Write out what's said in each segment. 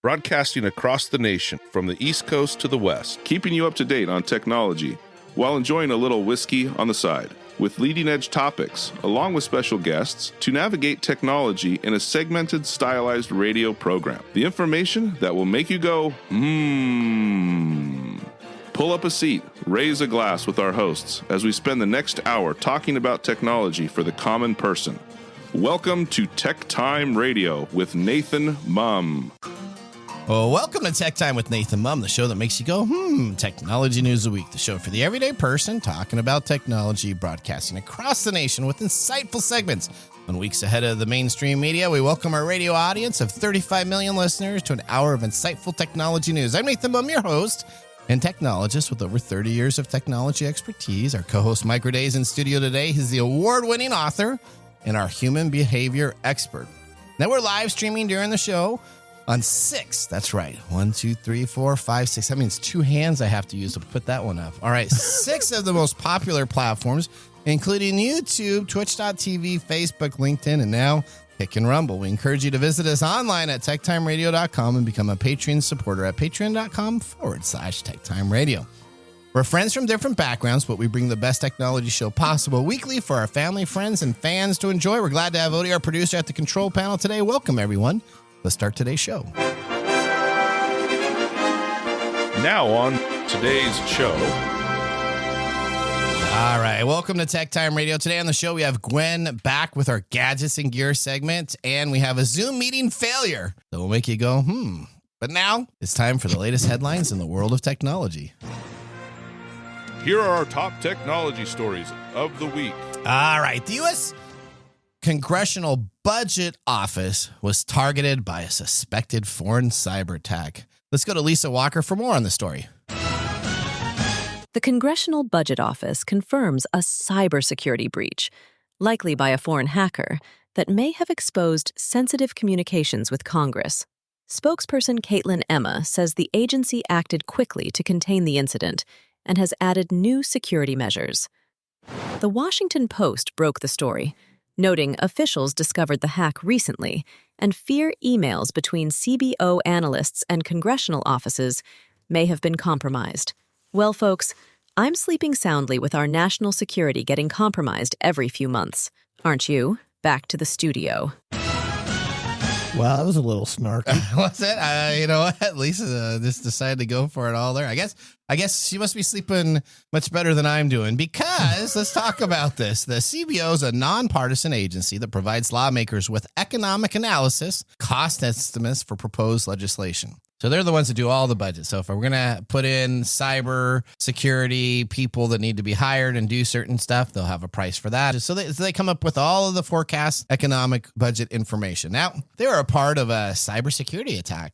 broadcasting across the nation from the East Coast to the West, keeping you up to date on technology while enjoying a little whiskey on the side, with leading-edge topics, along with special guests, to navigate technology in a segmented, stylized radio program. The information that will make you go, Pull up a seat, raise a glass with our hosts as we spend the next hour talking about technology for the common person. Welcome to TechTime Radio with Nathan Mumm. Well, welcome to Tech Time with Nathan Mumm, the show that makes you go, Technology News a Week, the show for the everyday person talking about technology, broadcasting across the nation with insightful segments. On weeks ahead of the mainstream media, we welcome our radio audience of 35 million listeners to an hour of insightful technology news. I'm Nathan Mumm, your host and technologist with over 30 years of technology expertise. Our co-host Mike Day is in studio today. He's the award-winning author and our human behavior expert. Now we're live streaming during the show on 6. That's right. 1, 2, 3, 4, 5, 6. That means 2 hands I have to use to put that one up. All right. 6 of the most popular platforms, including YouTube, Twitch.tv, Facebook, LinkedIn, and now Kick and Rumble. We encourage you to visit us online at techtimeradio.com and become a Patreon supporter at patreon.com/techtimeradio. We're friends from different backgrounds, but we bring the best technology show possible weekly for our family, friends, and fans to enjoy. We're glad to have Odie, our producer, at the control panel today. Welcome, everyone. Let's start today's show. Now on today's show. All right. Welcome to Tech Time Radio. Today on the show, we have Gwen back with our Gadgets and Gear segment, and we have a Zoom meeting failure that will make you go, But now it's time for the latest headlines in the world of technology. Here are our top technology stories of the week. All right. The U.S. Congressional Budget Office was targeted by a suspected foreign cyber attack. Let's go to Lisa Walker for more on the story. The Congressional Budget Office confirms a cybersecurity breach, likely by a foreign hacker, that may have exposed sensitive communications with Congress. Spokesperson Caitlin Emma says the agency acted quickly to contain the incident and has added new security measures. The Washington Post broke the story, noting officials discovered the hack recently and fear emails between CBO analysts and congressional offices may have been compromised. Well, folks, I'm sleeping soundly with our national security getting compromised every few months. Aren't you? Back to the studio. Wow, that was a little snarky. What's it? You know what? Lisa just decided to go for it all there. I guess she must be sleeping much better than I'm doing because let's talk about this. The CBO is a nonpartisan agency that provides lawmakers with economic analysis, cost estimates for proposed legislation. So they're the ones that do all the budget. So if we're going to put in cyber security people that need to be hired and do certain stuff, they'll have a price for that. So they come up with all of the forecast economic budget information. Now, they're a part of a cybersecurity attack.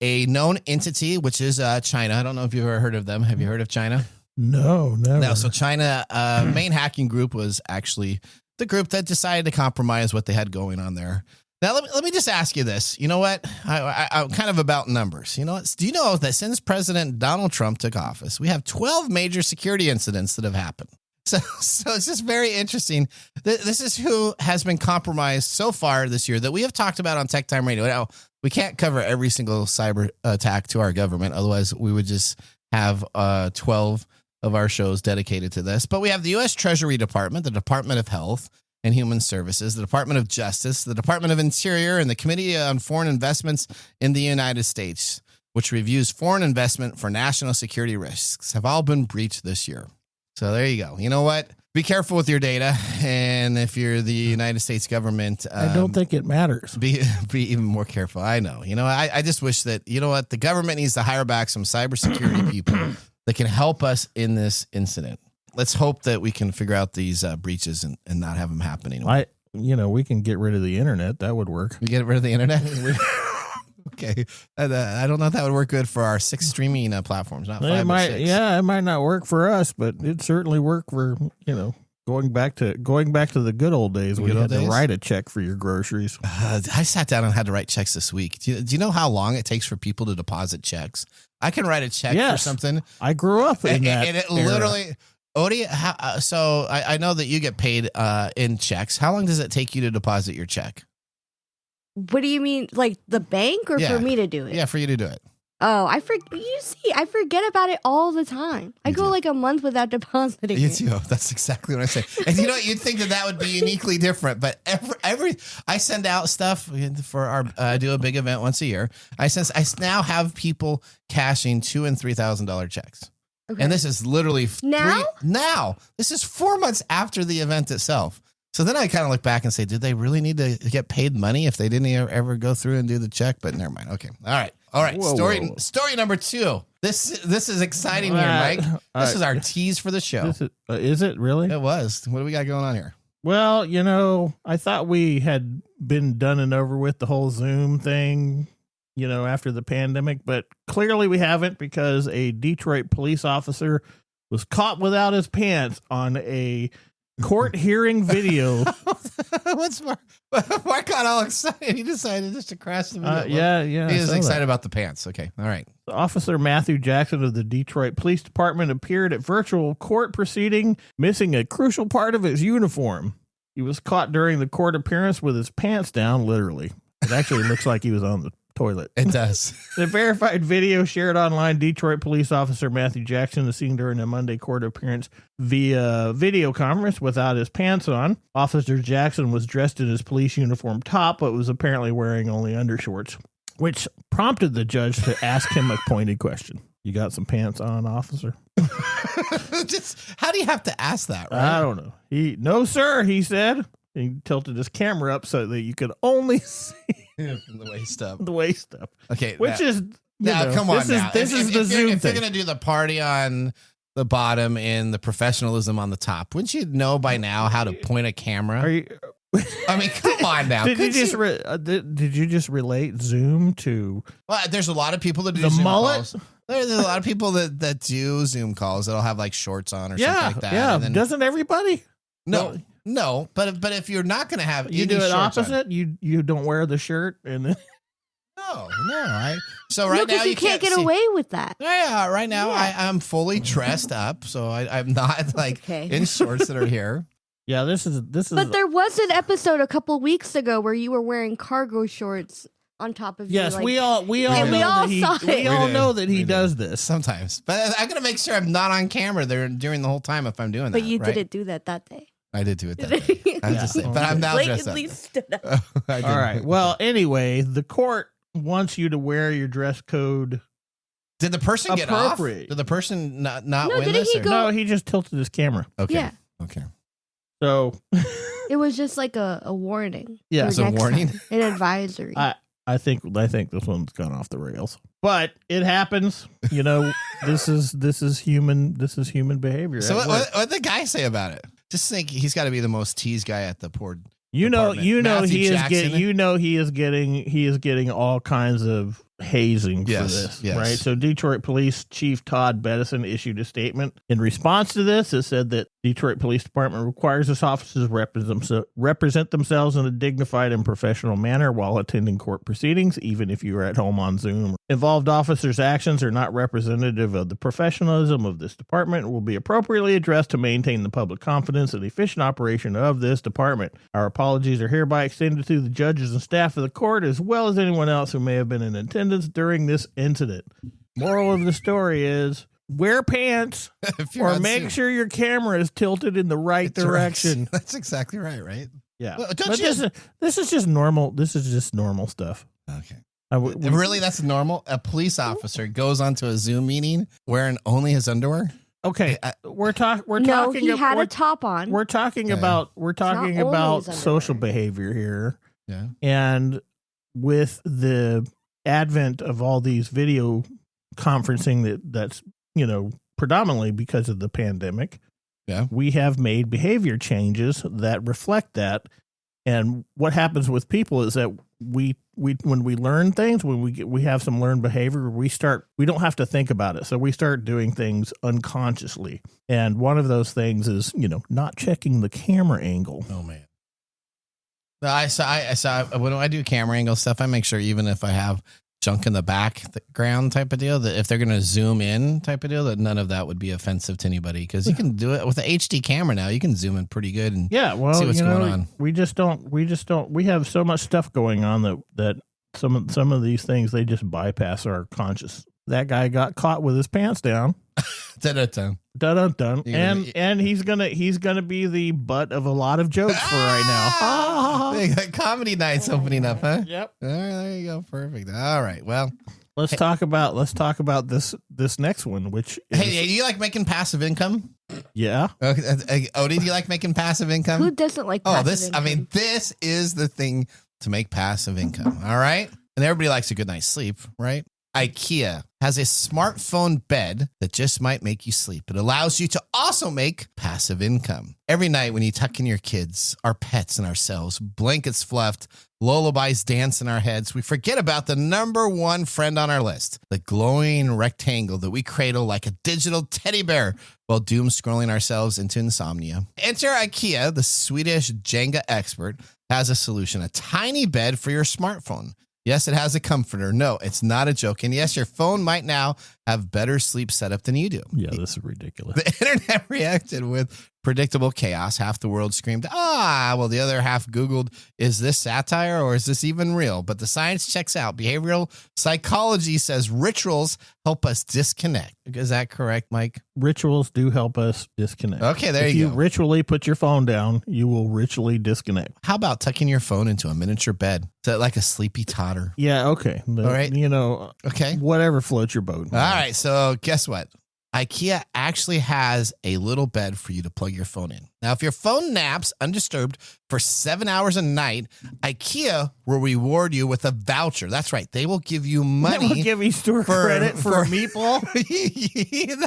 A known entity, which is China. I don't know if you've ever heard of them. Have you heard of China? No, never. No, so China, main hacking group was actually the group that decided to compromise what they had going on there. Now, let me just ask you this. You know what? I'm kind of about numbers. You know what? Do you know that since President Donald Trump took office, we have 12 major security incidents that have happened? So it's just very interesting. This is who has been compromised so far this year that we have talked about on Tech Time Radio. Now, we can't cover every single cyber attack to our government. Otherwise, we would just have 12 of our shows dedicated to this. But we have the U.S. Treasury Department, the Department of Health and Human Services, the Department of Justice, the Department of Interior, and the Committee on Foreign Investments in the United States, which reviews foreign investment for national security risks, have all been breached this year. So there you go. You know what? Be careful with your data. And if you're the United States government, I don't think it matters. Be even more careful. I know. You know, I just wish that, you know what? The government needs to hire back some cybersecurity people that can help us in this incident. Let's hope that we can figure out these breaches and not have them happen anymore. We can get rid of the internet. That would work. We get rid of the internet? Okay. I don't know if that would work good for our 6 streaming platforms, not 5 or 6. Yeah, it might not work for us, but it'd certainly work for, going back to the good old days when you had to write a check for your groceries. I sat down and had to write checks this week. Do you know how long it takes for people to deposit checks? I can write a check for something. I grew up in that and it era. literally... Odie, so I know that you get paid in checks. How long does it take you to deposit your check? What do you mean? Like the bank or for me to do it? Yeah, for you to do it. Oh, I forget about it all the time. I go like a month without depositing You it. too. That's exactly what I say. And you know what? You'd think that would be uniquely different, but every I send out stuff for our I do a big event once a year. I now have people cashing $2,000 and $3,000 checks. Okay. And this is literally now. This is 4 months after the event itself. So then I kind of look back and say, did they really need to get paid money if they didn't ever go through and do the check? But never mind. Okay. All right. Whoa. Story number 2. This is exciting here, Mike. This is our tease for the show. Is it really? It was. What do we got going on here? Well, I thought we had been done and over with the whole Zoom thing, after the pandemic, but clearly we haven't, because a Detroit police officer was caught without his pants on a court hearing video. Mark got all excited. He decided just to crash the video. Yeah. He was excited about the pants. Okay. All right. Officer Matthew Jackson of the Detroit Police Department appeared at virtual court proceeding, missing a crucial part of his uniform. He was caught during the court appearance with his pants down, literally. It actually looks like he was on the toilet. It does. The verified video shared online, Detroit police officer Matthew Jackson is seen during a Monday court appearance via video conference without his pants on. Officer Jackson was dressed in his police uniform top, but was apparently wearing only undershorts, which prompted the judge to ask him a pointed question. You got some pants on, officer? How do you have to ask that, right? I don't know. No, sir, he said. He tilted his camera up so that you could only see from the waist up. The waist up. Okay. Which is, come on now. This is the Zoom thing. If you're going to do the party on the bottom and the professionalism on the top, wouldn't you know by now how to point a camera? I mean, come on now. Did you just relate Zoom to? Well, there's a lot of people that do the Zoom mullet. Calls. There's a lot of people that do Zoom calls that'll have like shorts on or something like that. Yeah, and then, doesn't everybody? No, but if you're not going to have you any do it opposite, you don't wear the shirt and then So right now you can't get away with that. Yeah, right now I'm fully dressed up, so I'm not like in shorts that are here. Yeah, this is. But there was an episode a couple weeks ago where you were wearing cargo shorts on top of yes, you. we all know that he does this sometimes. But I'm gonna make sure I'm not on camera there during the whole time if I'm doing that. But you didn't do that day. I did do it that day. I'm just saying, but I'm now dressed up. Stood up. All right. Well, anyway, the court wants you to wear your dress code. Did the person get off? Did the person not win this? No, he just tilted his camera. Okay. Yeah. Okay. So it was just like a warning. Yeah, it's a warning. An advisory. I think this one's gone off the rails. But it happens. This is human behavior. So what the guy say about it? Just think he's got to be the most teased guy at the port. He is getting all kinds of hazing for this, right? So Detroit Police Chief Todd Bedison issued a statement in response to this. It said that Detroit Police Department requires its officers represent themselves in a dignified and professional manner while attending court proceedings, even if you are at home on Zoom. Involved officers' actions are not representative of the professionalism of this department and will be appropriately addressed to maintain the public confidence and efficient operation of this department. Our apologies are hereby extended to the judges and staff of the court, as well as anyone else who may have been in attendance during this incident. Moral of the story is wear pants or make sure your camera is tilted in the right direction. That's exactly right? Yeah. Well, this is just normal. This is just normal stuff. Okay. Really, that's normal? A police officer goes onto a Zoom meeting wearing only his underwear? Okay, we're talking. No, he had a top on. We're talking about social behavior here. Yeah, and with the advent of all these video conferencing that's predominantly because of the pandemic. Yeah, we have made behavior changes that reflect that. And what happens with people is that we when we learn things, when we have some learned behavior, we don't have to think about it. So we start doing things unconsciously. And one of those things is, not checking the camera angle. Oh man. I saw when I do camera angle stuff, I make sure even if I have junk in the background type of deal, that if they're going to zoom in type of deal, that none of that would be offensive to anybody, because you can do it with an HD camera now. You can zoom in pretty good and see what's going on. We have so much stuff going on that some of these things, they just bypass our conscious. That guy got caught with his pants down. Dun-dun-dun. Dun-dun-dun. And he's gonna be the butt of a lot of jokes for right now. They got comedy nights opening up, huh? Yep. All right, there you go. Perfect. All right. Well, let's talk about this next one, which is, hey, do you like making passive income? Yeah. Okay. Odie, do you like making passive income? Who doesn't like passive income? This is the thing to make passive income. All right. And everybody likes a good night's sleep, right? IKEA has a smartphone bed that just might make you sleep. It allows you to also make passive income. Every night when you tuck in your kids, our pets, and ourselves, blankets fluffed, lullabies dance in our heads, we forget about the number one friend on our list, the glowing rectangle that we cradle like a digital teddy bear while doom scrolling ourselves into insomnia. Enter IKEA, the Swedish Jenga expert, has a solution, a tiny bed for your smartphone. Yes, it has a comforter. No, it's not a joke. And yes, your phone might now have better sleep setup than you do. Yeah, this is ridiculous. The internet reacted with predictable chaos. Half the world screamed, well, the other half Googled, is this satire or is this even real? But the science checks out. Behavioral psychology says rituals help us disconnect. Is that correct, Mike? Rituals do help us disconnect. Okay, there if you go. If you ritually put your phone down, you will ritually disconnect. How about tucking your phone into a miniature bed? So like a sleepy totter? Yeah, okay. All right. Okay. Whatever floats your boat. All right, so guess what? IKEA actually has a little bed for you to plug your phone in. Now, if your phone naps undisturbed for 7 hours a night, IKEA will reward you with a voucher. That's right. They will give you money. They will give you store credit for a meatball.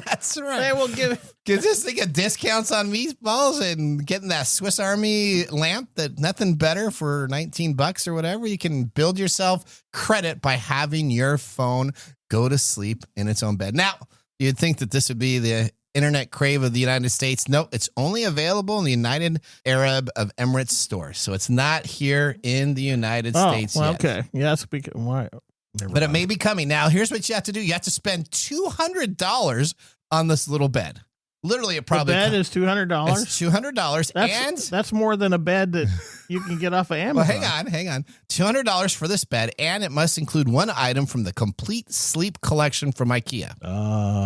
That's right. They will give. Just think of discounts on meatballs and getting that Swiss Army lamp that nothing better for $19 or whatever. You can build yourself credit by having your phone go to sleep in its own bed. Now, you'd think that this would be the internet crave of the United States. No, it's only available in the United Arab of Emirates stores. So it's not here in the United States yet. Okay. Yeah, why? But it may be coming. Now, here's what you have to do. You have to spend $200 on this little bed. Literally, it probably... The bed is $200? It's $200. That's more than a bed that you can get off of Amazon. Well, hang on. $200 for this bed, and it must include one item from the Complete Sleep Collection from IKEA.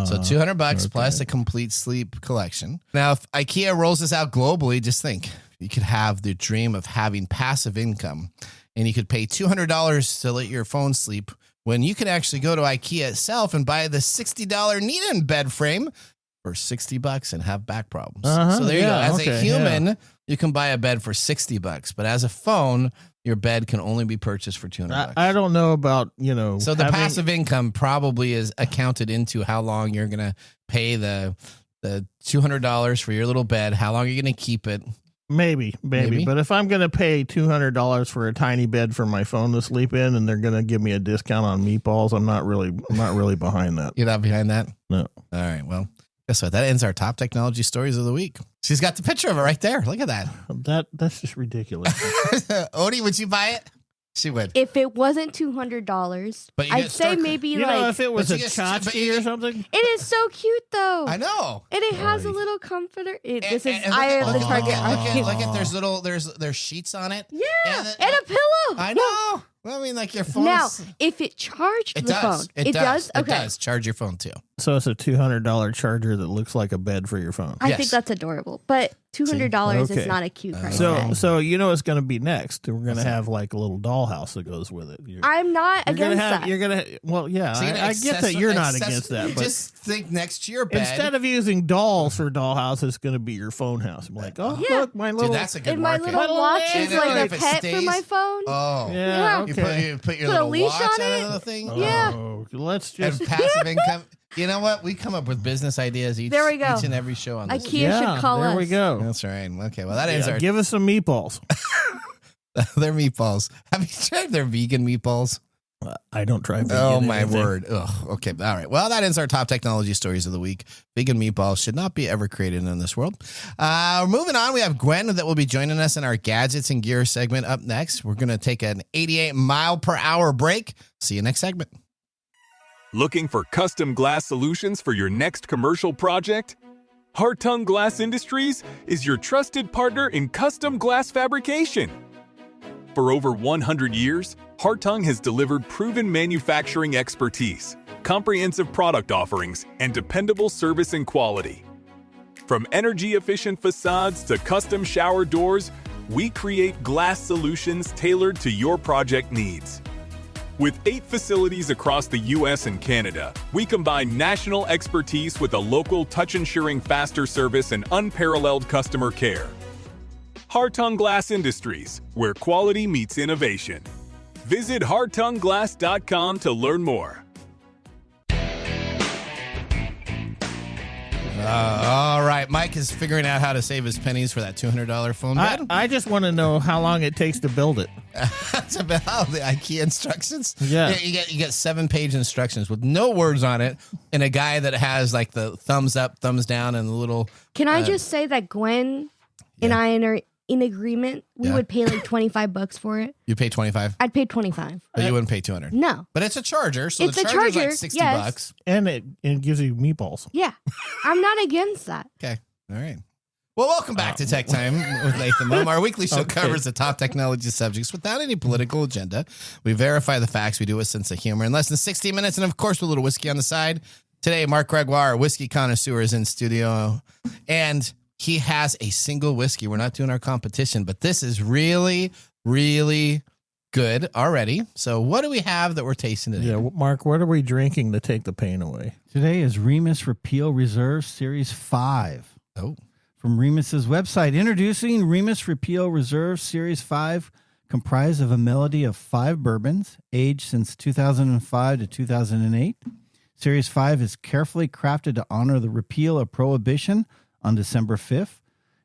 So $200 plus a Complete Sleep Collection. Now, if IKEA rolls this out globally, just think. You could have the dream of having passive income, and you could pay $200 to let your phone sleep when you can actually go to IKEA itself and buy the $60 Needham bed frame for $60 and have back problems. So there you go. As a human, you can buy a bed for $60, but as a phone, your bed can only be purchased for $200. I don't know about, So the passive income probably is accounted into how long you're going to pay the $200 for your little bed, how long you're going to keep it. Maybe. But if I'm going to pay $200 for a tiny bed for my phone to sleep in, and they're going to give me a discount on meatballs, I'm not really behind that. You're not behind that? No. All right. Well, guess what? That ends our top technology stories of the week. She's got the picture of it right there. Look at that. That's just ridiculous. Odie, would you buy it? She would. If it wasn't $200, I'd say maybe if it was a tchotchke or something. It is so cute though. I know. And it has a little comforter. Look at there's sheets on it. Yeah, and a pillow. I know. Well, I mean, like your phone. Now, if it charged the phone, it does. Okay, it does charge your phone too. So it's a $200 charger that looks like a bed for your phone. I think that's adorable, but $200 is not a cute price. So you know what's going to be next? We're going to have like a little dollhouse that goes with it. I'm not against that. You're gonna I get that you're not against that, but just think next to your bed. Instead of using dolls for dollhouse, it's going to be your phone house. I'm like, look, my little. Dude, that's a good and market. my little watch is like a pet for my phone. Oh, yeah. Okay. You put your little leash watch on on the thing. Yeah. Let's just and passive income. You know what? We come up with business ideas each and every show on this. IKEA should call us. There we go. That's right. Okay, well, that ends our... Give us some meatballs. They're meatballs. Have you tried their vegan meatballs? I don't try vegan. Oh, my anything. word. Ugh. Okay. All right. Well, that ends our top technology stories of the week. Vegan meatballs should not be ever created in this world. Moving on, we have Gwen that will be joining us in our gadgets and gear segment up next. We're going to take an 88-mile-per-hour break. See you next segment. Looking for custom glass solutions for your next commercial project? Hartung Glass Industries is your trusted partner in custom glass fabrication. For over 100 years, Hartung has delivered proven manufacturing expertise, comprehensive product offerings, and dependable service and quality. From energy-efficient facades to custom shower doors, we create glass solutions tailored to your project needs. With 8 facilities across the U.S. and Canada, we combine national expertise with a local touch-ensuring faster service and unparalleled customer care. Hartung Glass Industries, where quality meets innovation. Visit hartungglass.com to learn more. All right. Mike is figuring out how to save his pennies for that $200 phone bed. I just want to know how long it takes to build it. That's about the IKEA instructions. Yeah. You get 7-page instructions with no words on it, and a guy that has like the thumbs up, thumbs down, and the little. Can I just say that Gwen and I are in agreement? We would pay like $25 for it. You pay $25, I'd pay $25. but you wouldn't pay $200. No. But it's a charger, so It's the a charger's charger, like $60. yes. And it gives you meatballs. Yeah. I'm not against that. Okay. All right. Well, welcome back to Tech Time with Nathan Mumm. Our weekly show covers the top technology subjects without any political agenda. We verify the facts. We do it with a sense of humor in less than 60 minutes. And, of course, with a little whiskey on the side. Today, Mark Gregoire, whiskey connoisseur, is in studio. And he has a single whiskey. We're not doing our competition, but this is really, really good already. So what do we have that we're tasting today? Yeah, Mark, what are we drinking to take the pain away? Today is Remus Repeal Reserve Series 5. Oh. From Remus's website, introducing Remus Repeal Reserve Series 5, comprised of a melody of 5 bourbons, aged since 2005 to 2008. Series 5 is carefully crafted to honor the repeal of Prohibition on December 5th,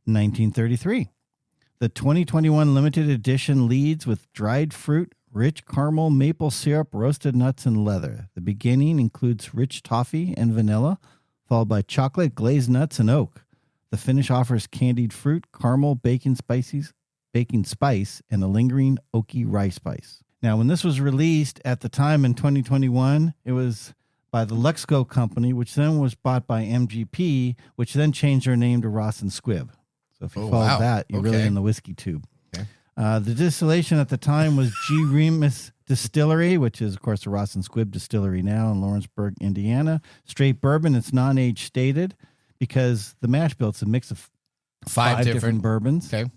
1933. The 2021 limited edition leads with dried fruit, rich caramel, maple syrup, roasted nuts, and leather. The beginning includes rich toffee and vanilla, followed by chocolate, glazed nuts, and oak. The finish offers candied fruit, caramel, baking spice, and a lingering oaky rye spice. Now, when this was released at the time in 2021, it was by the Luxco Company, which then was bought by MGP, which then changed their name to Ross and Squibb. So if you follow that, you're really in the whiskey tube. Okay. The distillation at the time was G. Remus Distillery, which is, of course, the Ross and Squibb Distillery now in Lawrenceburg, Indiana. Straight bourbon, it's non-age stated because the mash bill, it's a mix of 5 different bourbons. Okay.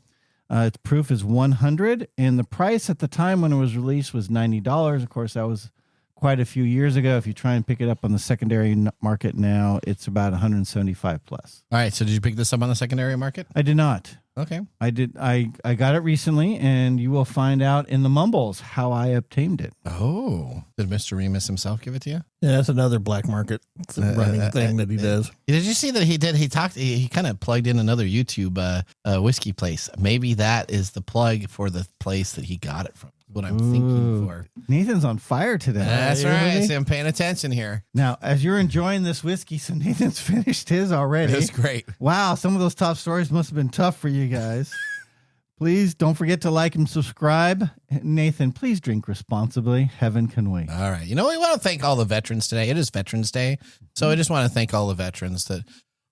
Its proof is 100, and the price at the time when it was released was $90. Of course, that was quite a few years ago. If you try and pick it up on the secondary market now, it's about 175 plus. All right. So did you pick this up on the secondary market? I did not. Okay. I did. I got it recently, and you will find out in the mumbles how I obtained it. Oh, did Mr. Remus himself give it to you? Yeah, that's another black market running thing that he does. Did you see that he did? He kind of plugged in another YouTube whiskey place. Maybe that is the plug for the place that he got it from. What I'm thinking for. Nathan's on fire today. That's right. See, I'm paying attention here. Now, as you're enjoying this whiskey, so Nathan's finished his already. That's great. Wow, some of those top stories must have been tough for you guys. Please don't forget to like and subscribe. Nathan, please drink responsibly. Heaven can wait. All right. You know, we want to thank all the veterans today. It is Veterans Day. So I just want to thank all the veterans that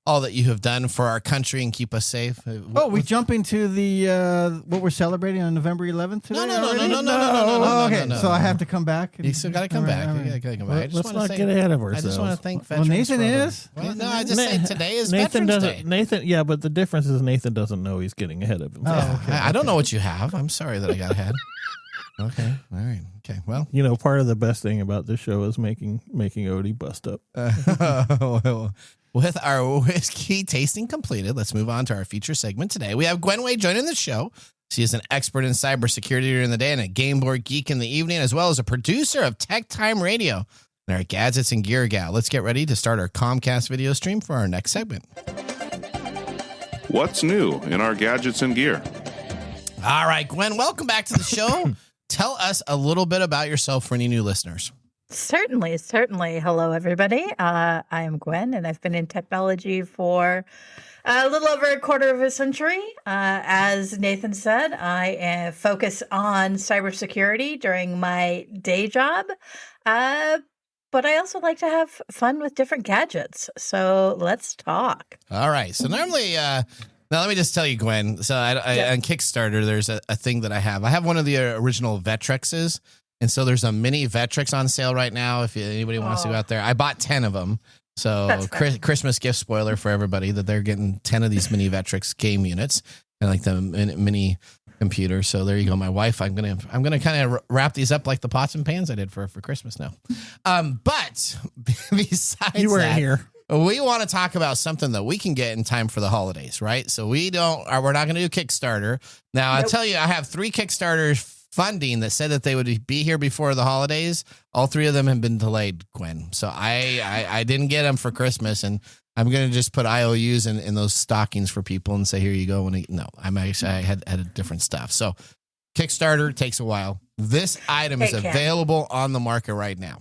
all that you have done for our country and keep us safe. Oh, we jump into the what we're celebrating on November 11th today? No. Okay, so I have to come back. You still got to come back. You got to come back. Let's not get ahead of ourselves. I just want to thank veterans. Well, Nathan is. Well, no, I just say today is Nathan Veterans Day. Nathan, yeah, but the difference is Nathan doesn't know he's getting ahead of himself. Oh, okay. I don't know what you have. I'm sorry that I got ahead. Okay. All right. Okay. Well, you know, part of the best thing about this show is making Odie bust up. With our whiskey tasting completed, let's move on to our feature segment today. We have Gwen Wade joining the show. She is an expert in cybersecurity during the day and a game board geek in the evening, as well as a producer of TechTime Radio and our gadgets and gear gal. Let's get ready to start our Comcast video stream for our next segment. What's new in our gadgets and gear? All right, Gwen, welcome back to the show. tell us a little bit about yourself for any new listeners. Certainly. Hello, everybody. I am Gwen, and I've been in technology for a little over a quarter of a century. As Nathan said, I focus on cybersecurity during my day job, but I also like to have fun with different gadgets. So let's talk. All right. So normally, now let me just tell you, Gwen. So on Kickstarter, there's a thing that I have. I have one of the original Vectrexes. And so there's a mini Vectrex on sale right now. If anybody wants to go out there, I bought 10 of them. So Christmas gift spoiler for everybody that they're getting 10 of these mini Vectrex game units and like the mini computer. So there you go. My wife, I'm gonna kind of wrap these up like the pots and pans I did for Christmas now. But besides you weren't that, here. We want to talk about something that we can get in time for the holidays, right? So we're not going to do Kickstarter. Now, I'll tell you, I have 3 Kickstarters funding that said that they would be here before the holidays. All 3 of them have been delayed, Gwen. So I didn't get them for Christmas, and I'm going to just put IOUs in those stockings for people and say, here you go. I had different stuff. So Kickstarter takes a while. This item is available on the market right now.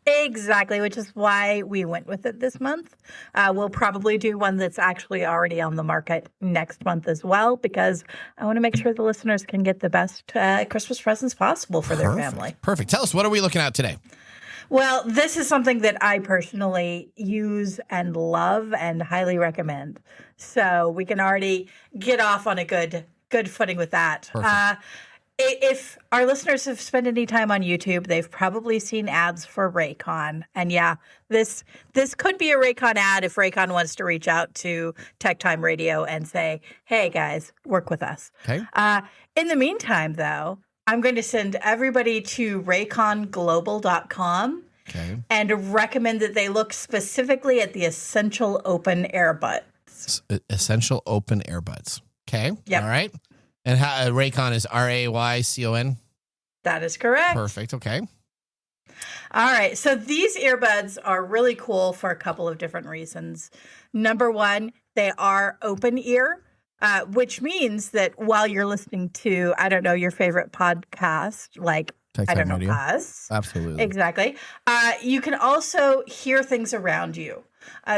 Exactly, which is why we went with it this month. We'll probably do one that's actually already on the market next month as well, because I want to make sure the listeners can get the best Christmas presents possible for their family. Perfect. Tell us, what are we looking at today? Well, this is something that I personally use and love and highly recommend. So we can already get off on a good footing with that. If our listeners have spent any time on YouTube, they've probably seen ads for Raycon. And yeah, this could be a Raycon ad if Raycon wants to reach out to TechTime Radio and say, hey, guys, work with us. Okay. In the meantime, though, I'm going to send everybody to rayconglobal.com and recommend that they look specifically at the Essential Open Earbuds. Essential Open Earbuds. Okay. Yep. All right. And Raycon is RAYCON? That is correct. Perfect. Okay. All right. So these earbuds are really cool for a couple of different reasons. Number one, they are open ear, which means that while you're listening to, I don't know, your favorite podcast, like, TechTime I don't know, Radio. us. Absolutely. Exactly. You can also hear things around you.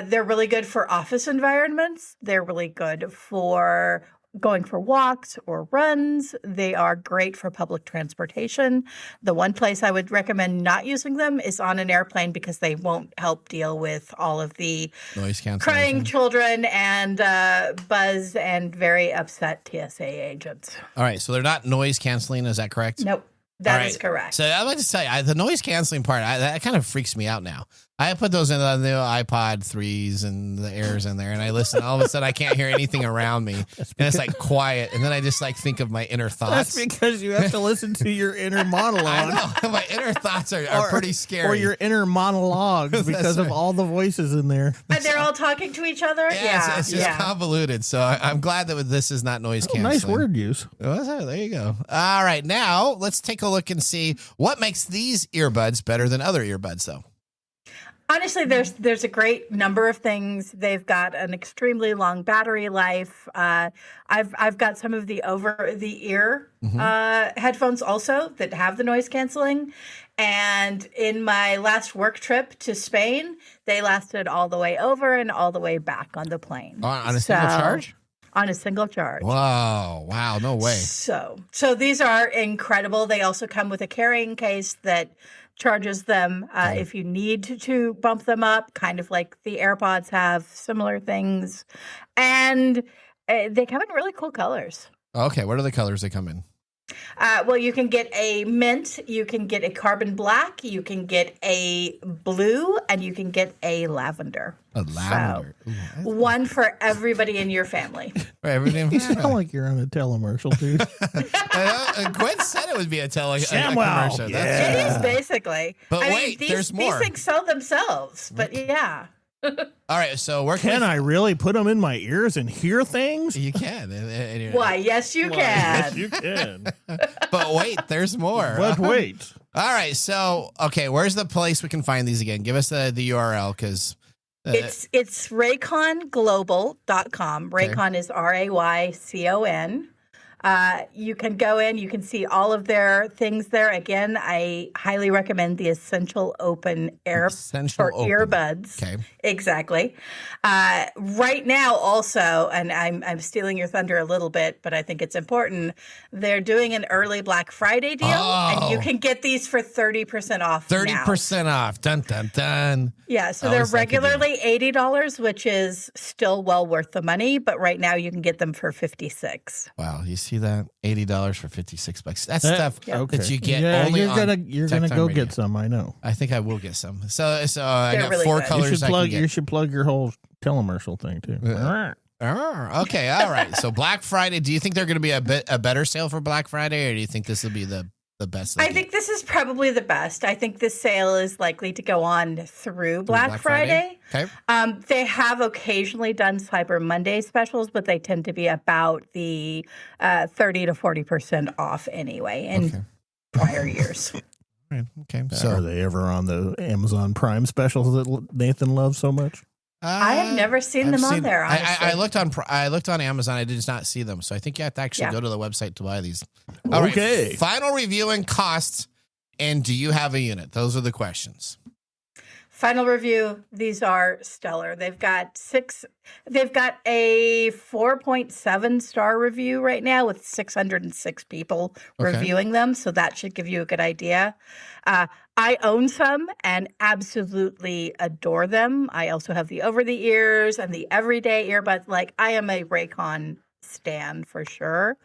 They're really good for office environments. They're really good for going for walks or runs. They are great for public transportation. The one place I would recommend not using them is on an airplane, because they won't help deal with all of the noise cancellation, crying children and buzz and very upset TSA agents. All right. So they're not noise canceling. Is that correct? Nope. That is correct. So I'd like to tell you, the noise canceling part, that kind of freaks me out now. I put those in the iPod 3s and the Airs in there, and I listen. All of a sudden, I can't hear anything around me, and it's like quiet. And then I just like think of my inner thoughts. That's because you have to listen to your inner monologue. I know. My inner thoughts are pretty scary. Or your inner monologues because of all the voices in there. And they're all talking to each other? Yeah. It's just convoluted. So I'm glad that this is not noise canceling. Nice word use. There you go. All right. Now, let's take a look and see what makes these earbuds better than other earbuds, though. Honestly, there's a great number of things. They've got an extremely long battery life. I've got some of the over-the-ear headphones also that have the noise canceling. And in my last work trip to Spain, they lasted all the way over and all the way back on the plane. On a single charge? On a single charge. Whoa. Wow. No way. So these are incredible. They also come with a carrying case that charges them if you need to bump them up, kind of like the AirPods have similar things. And they come in really cool colors. Okay. What are the colors they come in? Well, you can get a mint, you can get a carbon black, you can get a blue, and you can get a lavender. A lavender. So, one for everybody in your family. You sound like you're on a telemarshal, dude. Gwen said it would be a commercial. It is basically. But wait, there's more. These things sell themselves, but yeah. All right, so can I really put them in my ears and hear things? You can. Why, yes, you can. Yes, you can. But wait, there's more. But wait. All right, so, okay, where's the place we can find these again? Give us the URL, because... It's rayconglobal.com. Raycon is RAYCON. You can go in, you can see all of their things there. Again, I highly recommend the Essential Open earbuds. Okay. Exactly. Right now also, and I'm stealing your thunder a little bit, but I think it's important, they're doing an early Black Friday deal, and you can get these for 30% off 30% off. Dun, dun, dun. Yeah, so they're regularly $80, which is still well worth the money, but right now you can get them for $56. Wow, you see that? $80 for $56. That's stuff that you get yeah, only you're gonna go get some. I know. I think I will get some. So I got really 4 good. colors. You should plug your whole telemarketing thing too. Okay, all right. So Black Friday. Do you think they're going to be a better sale for Black Friday, or do you think this will be the best? I think this is probably the best. I think this sale is likely to go on through Black Friday. Okay. They have occasionally done Cyber Monday specials, but they tend to be about the 30 to 40% off anyway in prior years. Right. Okay. So are they ever on the Amazon Prime specials that Nathan loves so much? I have never seen them on there. Honestly. I looked on Amazon. I did not see them, so I think you have to actually go to the website to buy these. All right. Final review and costs, and do you have a unit? Those are the questions. Final review. These are stellar. They've got a 4.7 star review right now with 606 people reviewing them. So that should give you a good idea. I own some and absolutely adore them. I also have the over the ears and the everyday earbuds. Like, I am a Raycon stan for sure.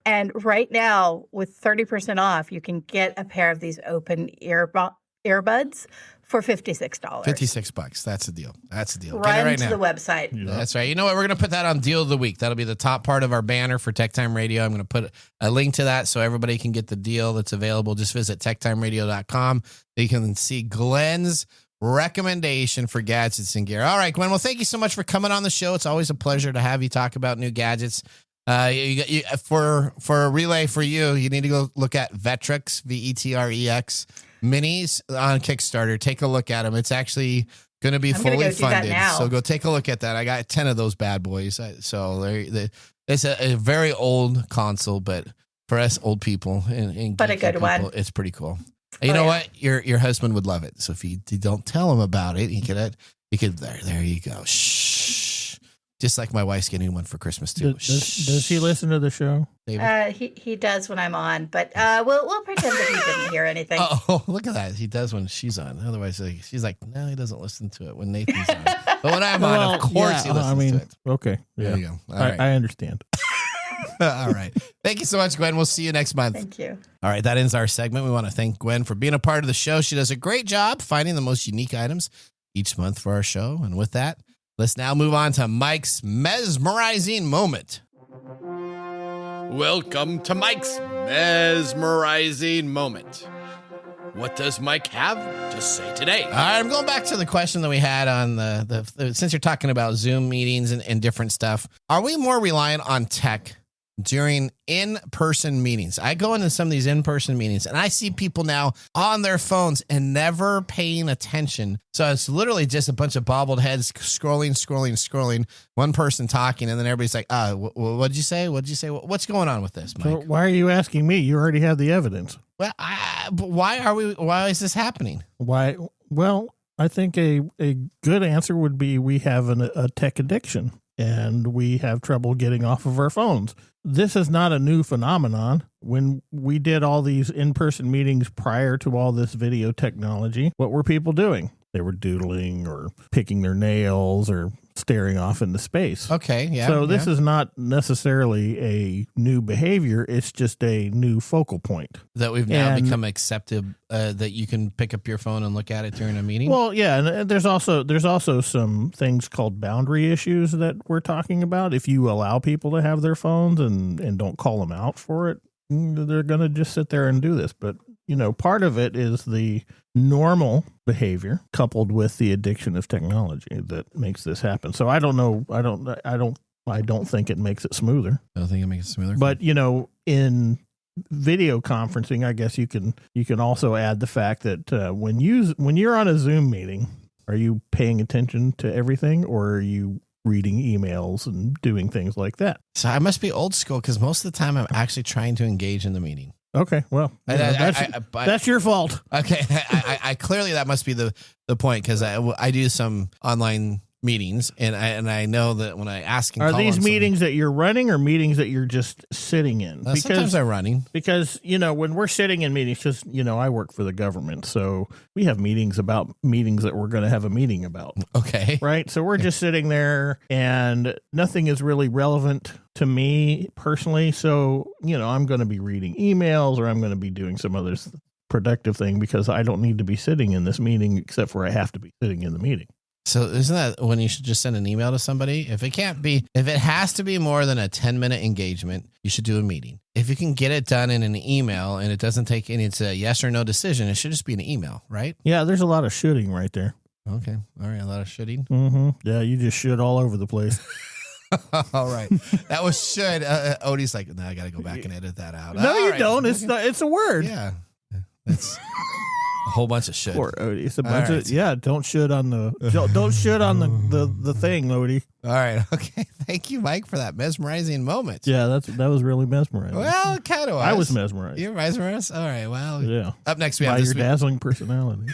And right now with 30% off, you can get a pair of these open earbuds for $56. $56. That's a deal. That's a deal. Right to the website. Yeah. That's right. You know what? We're going to put that on Deal of the Week. That'll be the top part of our banner for TechTime Radio. I'm going to put a link to that so everybody can get the deal that's available. Just visit techtimeradio.com. You can see Glenn's recommendation for gadgets and gear. All right, Glenn. Well, thank you so much for coming on the show. It's always a pleasure to have you talk about new gadgets. For a relay for you, you need to go look at Vectrex, Vetrex minis on Kickstarter. Take a look at them. It's actually going to be fully funded. So go take a look at that. I got 10 of those bad boys. So it's a very old console, but for us old people and but a good people, one. It's pretty cool. You know what? Your husband would love it. So if you don't tell him about it, he could there you go. Shh. Just like my wife's getting one for Christmas too. Does he listen to the show? He does when I'm on, but we'll pretend that he didn't hear anything. Oh, look at that! He does when she's on. Otherwise, she's like, no, he doesn't listen to it when Nathan's on. But when I'm on, of course he listens to it. Okay, there you go. All right. I understand. All right. Thank you so much, Gwen. We'll see you next month. Thank you. All right, that ends our segment. We want to thank Gwen for being a part of the show. She does a great job finding the most unique items each month for our show. And with that, let's now move on to Mike's mesmerizing moment. Welcome to Mike's mesmerizing moment. What does Mike have to say today? All right, I'm going back to the question that we had on the since you're talking about Zoom meetings and different stuff. Are we more reliant on tech during in-person meetings? I go into some of these in-person meetings and I see people now on their phones and never paying attention. So it's literally just a bunch of bobbled heads scrolling, one person talking, and then everybody's like, what'd you say? What's going on with this, Mike? So why are you asking me? You already have the evidence. Well, but why is this happening? Why? Well, I think a good answer would be we have a tech addiction and we have trouble getting off of our phones. This is not a new phenomenon. When we did all these in-person meetings prior to all this video technology, what were people doing? They were doodling or picking their nails or staring off into space. Okay, yeah. So this is not necessarily a new behavior. It's just a new focal point. That we've now become accepted that you can pick up your phone and look at it during a meeting? Well, yeah, and there's also some things called boundary issues that we're talking about. If you allow people to have their phones and don't call them out for it, they're going to just sit there and do this. But, part of it is the normal behavior coupled with the addiction of technology that makes this happen. So I don't know. I don't think it makes it smoother. I don't think it makes it smoother. But, in video conferencing, I guess you can also add the fact that when you're on a Zoom meeting, are you paying attention to everything, or are you reading emails and doing things like that. So I must be old school because most of the time I'm actually trying to engage in the meeting. Okay, well, that's your fault. Okay, I clearly that must be the point because I do some online meetings and I know that when I ask and are call these meetings that you're running or meetings that you're just sitting in? Because sometimes I'm running. Because when we're sitting in meetings, because I work for the government, so we have meetings about meetings that we're going to have a meeting about. Okay, right. So we're just sitting there, and nothing is really relevant to me personally. So I'm going to be reading emails or I'm going to be doing some other productive thing because I don't need to be sitting in this meeting except for I have to be sitting in the meeting. So isn't that when you should just send an email to somebody? If it has to be more than a 10-minute engagement, you should do a meeting. If you can get it done in an email and it doesn't take it's a yes or no decision, it should just be an email, right? Yeah, there's a lot of shooting right there. Okay. All right. A lot of shooting. Mm-hmm. Yeah, you just shoot all over the place. All right. That was should. Odie's like, no, I got to go back and edit that out. No, all you right. don't. It's a word. Yeah. It's a whole bunch of shit. Poor Odie. It's a bunch of don't shit on don't shit on the thing, Odie. All right. Okay. Thank you, Mike, for that mesmerizing moment. Yeah, that was really mesmerizing. Well, kind of was. I was mesmerized. You're mesmerized? All right. Well, yeah. Up next we have your dazzling personality.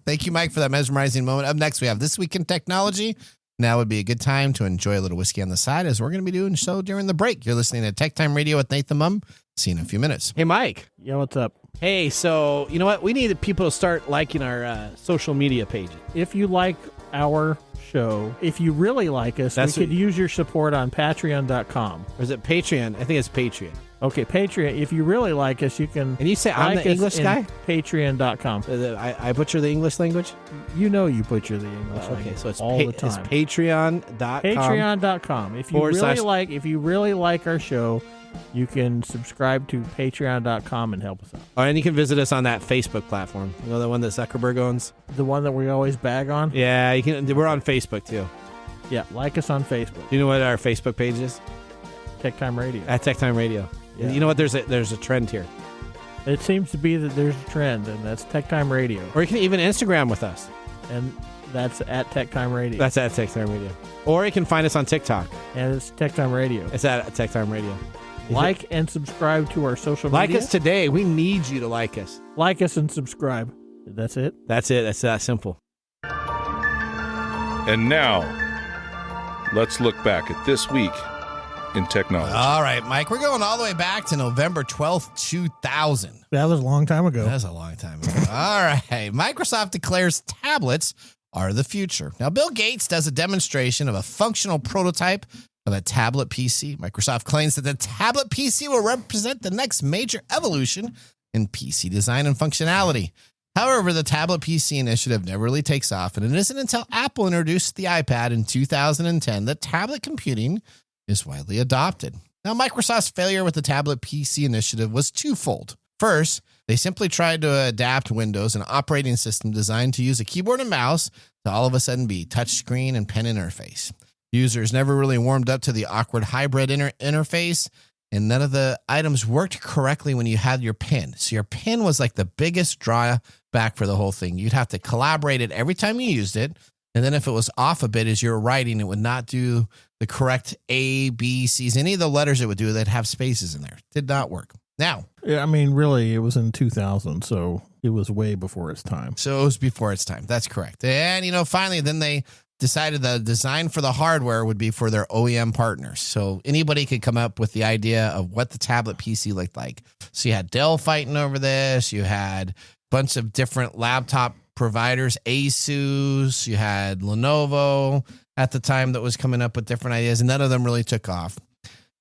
Thank you, Mike, for that mesmerizing moment. Up next we have This Week in Technology. Now would be a good time to enjoy a little whiskey on the side as we're going to be doing so during the break. You're listening to TechTime Radio with Nathan Mumm. See you in a few minutes. Hey, Mike. Yeah, what's up? Hey, so you know what? We need people to start liking our social media pages. If you like our show, if you really like us, we could use your support on patreon.com. Or is it Patreon? I think it's Patreon. Okay, Patreon. If you really like us, you can. And you say I'm the English guy? Patreon.com. I butcher the English language? You butcher the English language. Okay, so it's all the time. It's Patreon.com. Patreon.com. If you really like our show, you can subscribe to Patreon.com and help us out. Oh, and you can visit us on that Facebook platform. You know, the one that Zuckerberg owns? The one that we always bag on? Yeah, you can. We're on Facebook, too. Yeah, like us on Facebook. Do you know what our Facebook page is? TechTime Radio. At TechTime Radio. Yeah. You know what? There's a trend here. It seems to be that there's a trend, and that's TechTime Radio. Or you can even Instagram with us. And that's at TechTime Radio. That's at TechTime Radio. Or you can find us on TikTok. And it's TechTime Radio. It's at TechTime Radio. Like and subscribe to our social media. Like us today. We need you to like us. Like us and subscribe. That's it? That's it. That's that simple. And now, let's look back at this week in technology. All right, Mike, we're going all the way back to November 12th, 2000. That was a long time ago. That was a long time ago. All right. Microsoft declares tablets are the future. Now, Bill Gates does a demonstration of a functional prototype of a tablet PC. Microsoft claims that the tablet PC will represent the next major evolution in PC design and functionality. However, the tablet PC initiative never really takes off, and it isn't until Apple introduced the iPad in 2010 that tablet computing is widely adopted. Now, Microsoft's failure with the tablet PC initiative was twofold. First, they simply tried to adapt Windows, an operating system designed to use a keyboard and mouse, to all of a sudden be touchscreen and pen interface. Users never really warmed up to the awkward hybrid interface, and none of the items worked correctly when you had your pen. So your pen was like the biggest drawback for the whole thing. You'd have to collaborate it every time you used it, and then if it was off a bit as you were writing, it would not do the correct A, B, C's. Any of the letters it would do, they'd have spaces in there. Did not work. Now, yeah, I mean, really, it was in 2000, so it was way before its time. So it was before its time. That's correct. And, finally, then they decided the design for the hardware would be for their OEM partners. So anybody could come up with the idea of what the tablet PC looked like. So you had Dell fighting over this. You had a bunch of different laptop providers, Asus. You had Lenovo at the time that was coming up with different ideas, and none of them really took off.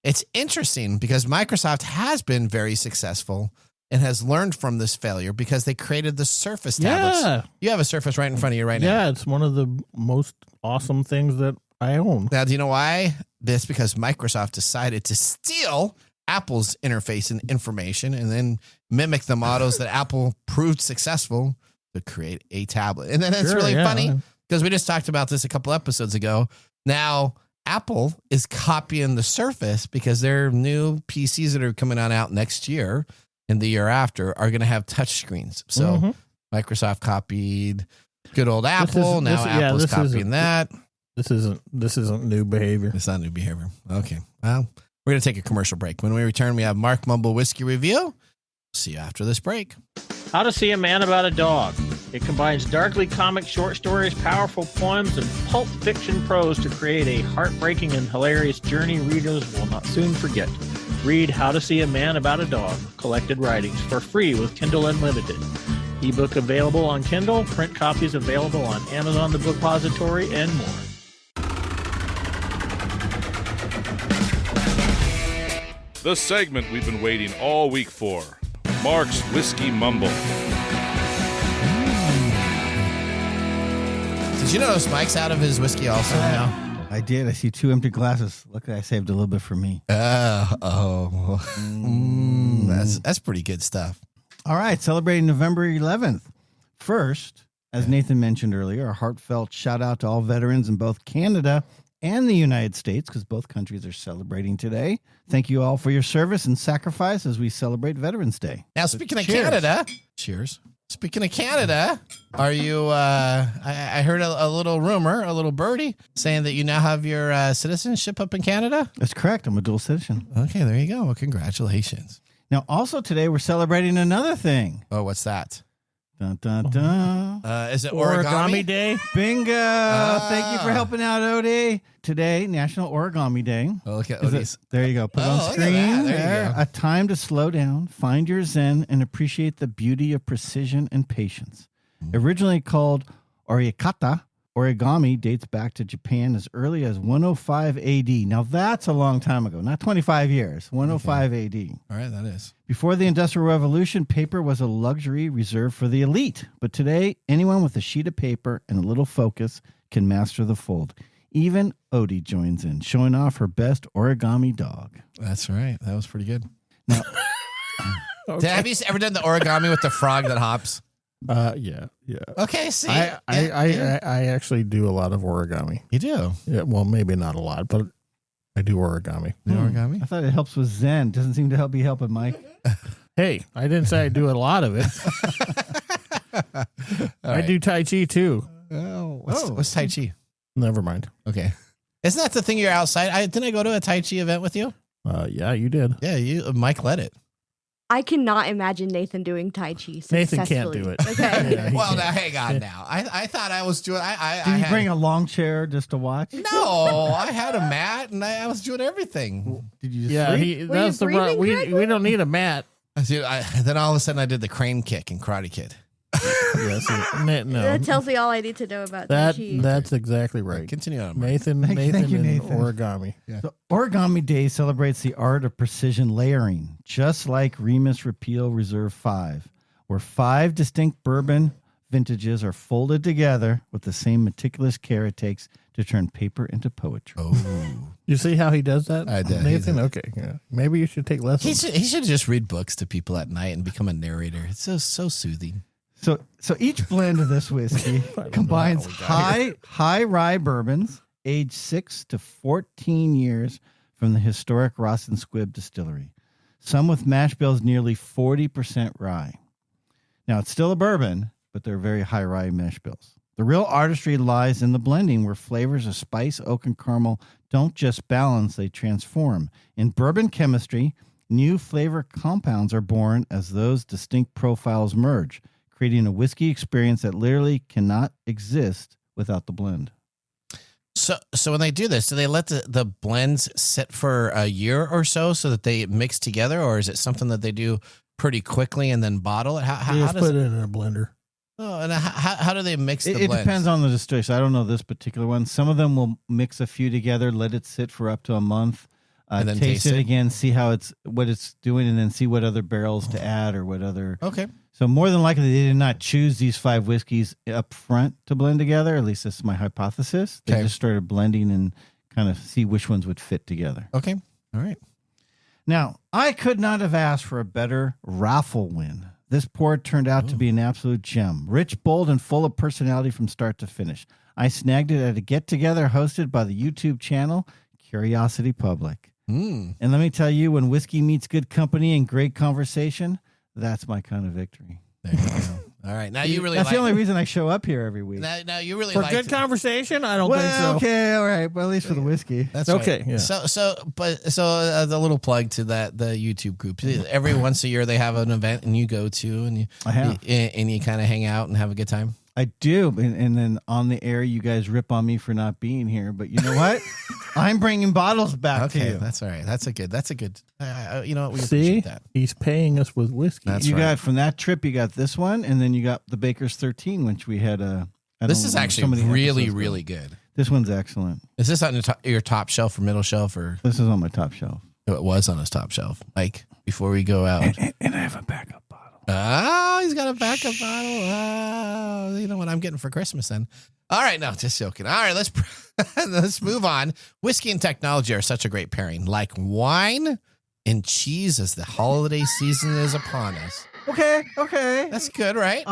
It's interesting because Microsoft has been very successful and has learned from this failure because they created the Surface tablets. Yeah. You have a Surface right in front of you right now. Yeah, it's one of the most awesome things that I own. Now, do you know why? This because Microsoft decided to steal Apple's interface and information and then mimic the models that Apple proved successful to create a tablet. And then it's really funny because we just talked about this a couple episodes ago. Now, Apple is copying the Surface because their new PCs that are coming out next year and the year after are going to have touch screens. So Microsoft copied good old Apple. Apple's copying that. This isn't new behavior. It's not new behavior. Okay. Well, we're going to take a commercial break. When we return, we have Mark Mumble Whiskey Review. See you after this break. How to See a Man About a Dog. It combines darkly comic short stories, powerful poems, and pulp fiction prose to create a heartbreaking and hilarious journey readers will not soon forget. Read How to See a Man About a Dog, Collected Writings, for free with Kindle Unlimited. Ebook available on Kindle, print copies available on Amazon, the Bookpository, and more. The segment we've been waiting all week for. Mark's Whiskey Mumble. Did you notice Mike's out of his whiskey also now? I did. I see 2 empty glasses. Look, I saved a little bit for me. That's pretty good stuff. All right, celebrating November 11th. First, as Nathan mentioned earlier, a heartfelt shout out to all veterans in both Canada and the United States, because both countries are celebrating today. Thank you all for your service and sacrifice as we celebrate Veterans Day. Now, speaking of Canada, cheers. Speaking of Canada, are you, I heard a little rumor, a little birdie, saying that you now have your citizenship up in Canada? That's correct. I'm a dual citizen. Okay, there you go. Well, congratulations. Now, also today, we're celebrating another thing. Oh, what's that? Dun, dun, dun. Is it Origami Day? Bingo! Thank you for helping out, Odie. Today, National Origami Day. Oh, look at Odie's. There you go. Put it on screen. There you go. A time to slow down, find your zen, and appreciate the beauty of precision and patience. Originally called orikata, origami dates back to Japan as early as 105 AD. Now, that's a long time ago, not 25 years, 105 AD. All right, that is. Before the Industrial Revolution, paper was a luxury reserved for the elite. But today, anyone with a sheet of paper and a little focus can master the fold. Even Odie joins in, showing off her best origami dog. That's right. That was pretty good. Now, Have you ever done the origami with the frog that hops? Yeah. Okay, see. I actually do a lot of origami. You do? Yeah, well, maybe not a lot, but I do origami. Origami? I thought it helps with Zen. Doesn't seem to be helping Mike. Hey, I didn't say I do a lot of it. I do Tai Chi too. Oh, what's Tai Chi? Never mind. Okay. Isn't that the thing you're outside? Didn't I go to a Tai Chi event with you? Yeah, you did. Yeah, Mike led it. I cannot imagine Nathan doing Tai Chi successfully. Nathan can't do it. Okay. Yeah, well, can't. now, hang on now. I thought I was doing... Did you bring a long chair just to watch? No, I had a mat and I was doing everything. Did you just sleep? That's the right. We don't need a mat. Then all of a sudden I did the crane kick in Karate Kid. Yes, no. That tells me all I need to know about Tai Chi. That's exactly right. Continue on. Nathan Thank you, and Nathan. origami. Yeah. So Origami Day celebrates the art of precision layering, just like Remus Repeal Reserve 5, where 5 distinct bourbon vintages are folded together with the same meticulous care it takes to turn paper into poetry. Oh. You see how he does that? I did. Nathan? Okay. Yeah. Maybe you should take lessons. He should just read books to people at night and become a narrator. It's so soothing. So each blend of this whiskey combines high rye bourbons aged 6 to 14 years from the historic Ross and Squibb distillery, some with mash bills nearly 40% rye. Now, it's still a bourbon, but they're very high rye mash bills. The real artistry lies in the blending, where flavors of spice, oak, and caramel don't just balance, they transform. In bourbon chemistry, new flavor compounds are born as those distinct profiles merge, creating a whiskey experience that literally cannot exist without the blend. So when they do this, do they let the blends sit for a year or so that they mix together, or is it something that they do pretty quickly and then bottle it? How just does put it in a blender. Oh, and how do they mix the blends? It depends on the distillery. So I don't know this particular one. Some of them will mix a few together, let it sit for up to a month, and then taste it again, see what it's doing, and then see what other barrels to add or what other. Okay. So more than likely, they did not choose these 5 whiskeys up front to blend together. At least that's my hypothesis. They just started blending and kind of see which ones would fit together. Okay. All right. Now, I could not have asked for a better raffle win. This pour turned out to be an absolute gem. Rich, bold, and full of personality from start to finish. I snagged it at a get-together hosted by the YouTube channel Curiosity Public. And let me tell you, when whiskey meets good company and great conversation, that's my kind of victory. There you go. All right. Now you really That's like the only reason I show up here every week. Now you really For like good conversation? I don't think Well, so. okay, all right. Well, at least for the whiskey. That's Okay, right. yeah. So the little plug to the YouTube group. Every once a year they have an event and you go to and you kind of hang out and have a good time. I do, and then on the air, you guys rip on me for not being here. But you know what? I'm bringing bottles back to you. That's all right. That's a good. You know what? We See, appreciate that. he's paying us with whiskey. That's you right. got from that trip, you got this one, and then you got the Baker's 13, which we had. This is actually really good. This one's excellent. Is this on your top shelf or middle shelf or? This is on my top shelf. It was on his top shelf. Like before we go out, and I have a backup bottle. Oh, he's got a backup bottle. Oh, you know what I'm getting for Christmas then. All right, no, just joking. All right, let's move on. Whiskey and technology are such a great pairing, like wine and cheese as the holiday season is upon us. Okay. That's good, right?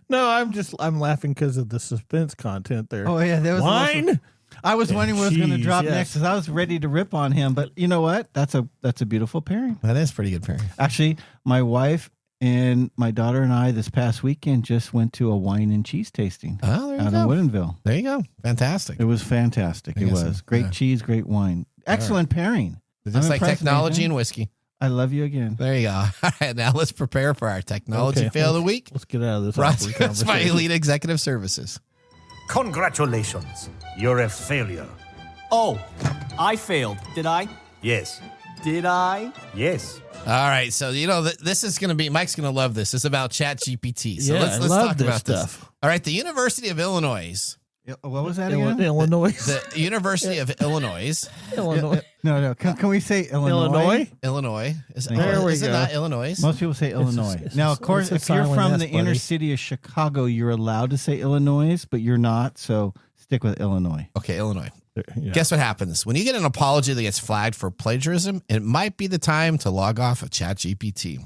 No, I'm laughing because of the suspense content there. Oh yeah, there was wine. I was wondering what was going to cheese, drop yes. next because I was ready to rip on him, but you know what? That's a beautiful pairing. That is pretty good pairing. Actually, my wife and my daughter and I this past weekend just went to a wine and cheese tasting Oh, there you out go. in Woodinville. There you go. Fantastic. It was fantastic. I It guess was so. great Yeah. cheese, great wine, excellent pairing. Just I'm like impressed with technology anything. and whiskey. I love you again. There you go. All right, now let's prepare for our technology Okay, fail of the week. Let's get out of this Brought awkward to us by conversation. Elite Executive Services. Congratulations, you're a failure. Oh, I failed, did I? Yes. Did I? Yes. All right, so this is going to be Mike's going to love this. It's about ChatGPT. So Yeah, let's I love talk this about stuff. this. All right, the University of Illinois. What was that again? Illinois. The University of Illinois. Illinois. No. Can we say Illinois? Illinois. Is it go. not Illinois? Most people say Illinois. Now, of course, it's a if you're silent from S, the inner buddy. city of Chicago, you're allowed to say Illinois, but you're not. So stick with Illinois. Okay, Illinois. Yeah. Guess what happens? When you get an apology that gets flagged for plagiarism, it might be the time to log off of ChatGPT.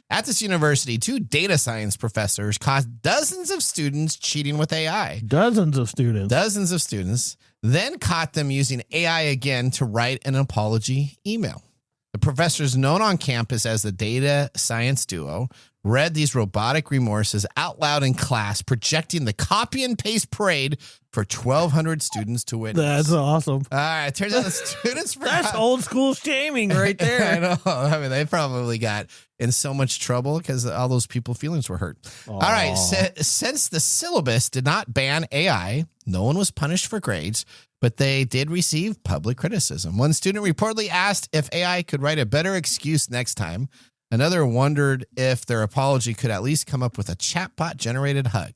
At this university, 2 data science professors caught dozens of students cheating with AI. Dozens of students. Then caught them using AI again to write an apology email. The professors known on campus as the data science duo read these robotic remorses out loud in class, projecting the copy and paste parade for 1,200 students to witness. That's awesome. All right, turns out the students forgot. That's old school shaming right there. I know. I mean, they probably got in so much trouble because all those people's feelings were hurt. All right, since the syllabus did not ban AI, no one was punished for grades, but they did receive public criticism. One student reportedly asked if AI could write a better excuse next time. Another wondered if their apology could at least come up with a chatbot-generated hug.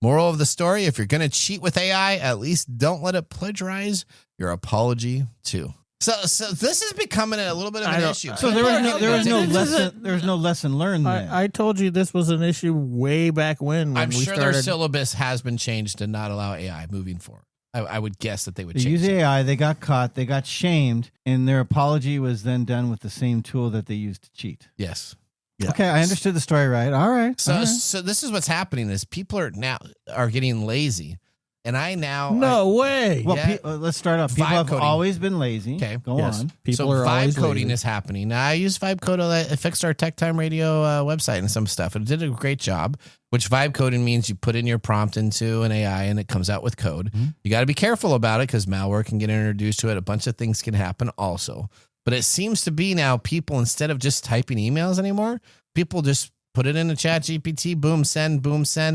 Moral of the story, if you're going to cheat with AI, at least don't let it plagiarize your apology too. So this is becoming a little bit of an issue. So there was no lesson learned there. I told you this was an issue way back when I'm we sure started. their syllabus has been changed to not allow AI moving forward. I would guess that they would They change used it. AI, they got caught, they got shamed, and their apology was then done with the same tool that they used to cheat. Yes. Yeah. Okay, I understood the story right. All right. So all right. so this is what's happening is people are getting lazy. And I now No way. Well, yeah. let's start off. People Vibe have coding. always been lazy. Okay. Go Yes. on. People so are vibe always coding lazy. is happening. Now I use vibe code. It fixed our TechTime radio website and some stuff. It did a great job. Which vibe coding means you put in your prompt into an AI and it comes out with code. Mm-hmm. You got to be careful about it because malware can get introduced to it. A bunch of things can happen also. But it seems to be now people, instead of just typing emails anymore, people just put it in the ChatGPT, boom, send,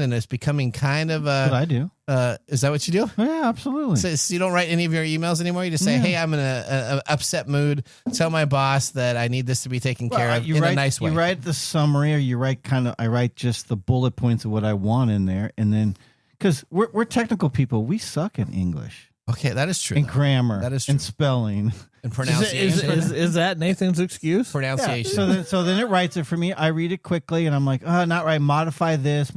and it's becoming kind of That's what I do. is that what you do? Yeah, absolutely. So you don't write any of your emails anymore? You just say, hey, I'm in a upset mood. Tell my boss that I need this to be taken care of in a nice way. You write the summary, or you write I write just the bullet points of what I want in there, and then because we're technical people, we suck in English. Okay, that is true. And grammar. That is true. And spelling. And pronunciation. Is that Nathan's excuse? Pronunciation. Yeah. So then it writes it for me. I read it quickly, and I'm like, oh, not right. Modify this.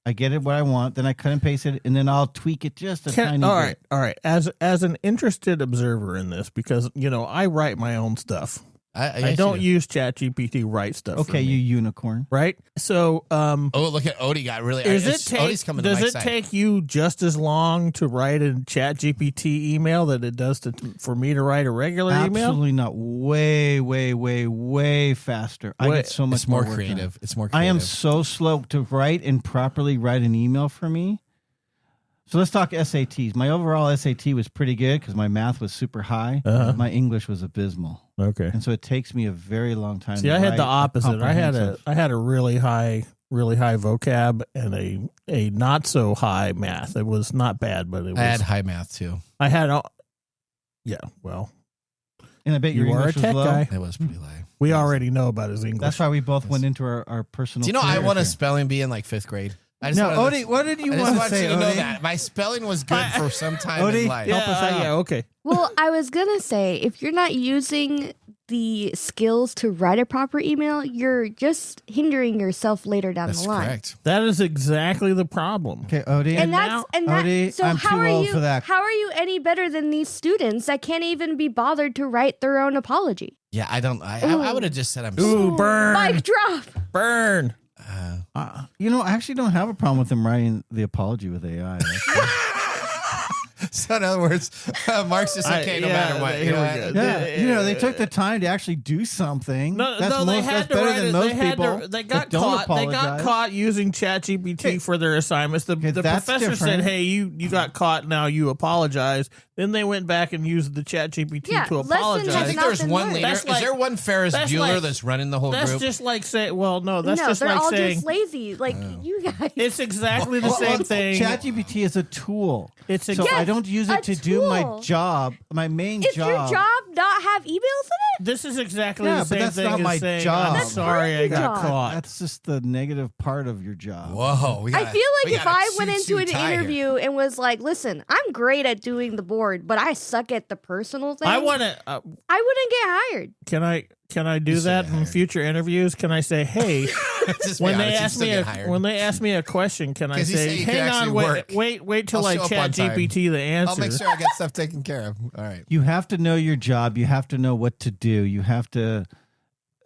I get it what I want. Then I cut and paste it, and then I'll tweak it just a tiny all bit. right. As an interested observer in this, because I write my own stuff. I don't use ChatGPT to write stuff. Okay, you unicorn. Right? So, look at Odie got really. Odie's coming does it take you just as long to write a ChatGPT email that it does for me to write a regular email? Absolutely not. Way, way, way, way faster. I get so much more creative. It's more creative. I am so slow to write and properly write an email for me. So let's talk SATs. My overall SAT was pretty good because my math was super high. My English was abysmal. Okay. And so it takes me a very long time. See, I had the opposite. I had a really high vocab and a not so high math. It was not bad, but I had high math too. I had well. And I bet you are a tech guy. It was pretty low. We already know about his English. That's why we both went into our personal. Do you know I won a spelling bee in like 5th grade? Odie, what did you want to say, Odie? Know that. My spelling was good for some time in life. Help us out. Yeah, okay. Well, I was going to say, if you're not using the skills to write a proper email, you're just hindering yourself later down the line. Correct. That is exactly the problem. Okay, Odie. Odie, so I'm too old for that. How are you any better than these students that can't even be bothered to write their own apology? Yeah, I don't. I would have just said I'm. Ooh, burn! Mic drop. Burn. I actually don't have a problem with them writing the apology with AI. So in other words, Mark's just okay no matter what. Yeah, they took the time to actually do something. That's better than most people. They got caught using ChatGPT for their assignments. The professor said, "Hey, you got caught. Now you apologize." Then they went back and used the ChatGPT to apologize. I think there's one leader. Is there one Ferris Bueller that's running the whole group? That's just like saying, well, no, that's just like saying. They're all just lazy, like you guys. It's exactly the same thing. ChatGPT is a tool. I don't use it to do my job, my main job. If your job not have emails in it? This is exactly the same that's thing not as my saying, job. I'm sorry I got caught. That's just the negative part of your job. Whoa. I feel like if I went into an interview and was like, listen, I'm great at doing the board, but I suck at the personal thing. I wouldn't get hired. Can I do that in future interviews? Can I say, hey, when they ask me a question, can I say, hang on, wait till I ChatGPT the answer? I'll make sure I get stuff taken care of. All right. You have to know your job. You have to know what to do. You have to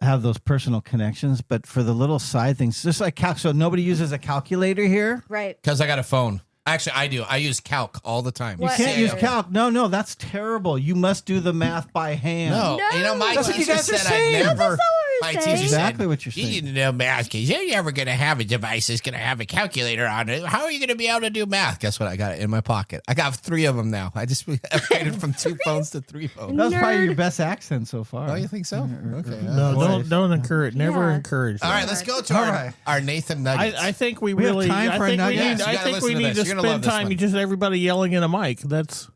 have those personal connections. But for the little side things, just like so nobody uses a calculator here, right? Because I got a phone. Actually, I do. I use calc all the time. You can't use calc. No, that's terrible. You must do the math by hand. No. My teacher said I never. My teacher said exactly what you're saying. You need to know math because you're never going to have a device that's going to have a calculator on it. How are you going to be able to do math? Guess what? I got it in my pocket. I got 3 of them now. I just upgraded from 2 phones to 3 phones. That's probably your best accent so far. Oh, you think so? Okay. No, don't encourage. Never encourage. All right, let's go to our Nathan Nuggets. I think we really. I think we need to spend time just everybody yelling in a mic. That's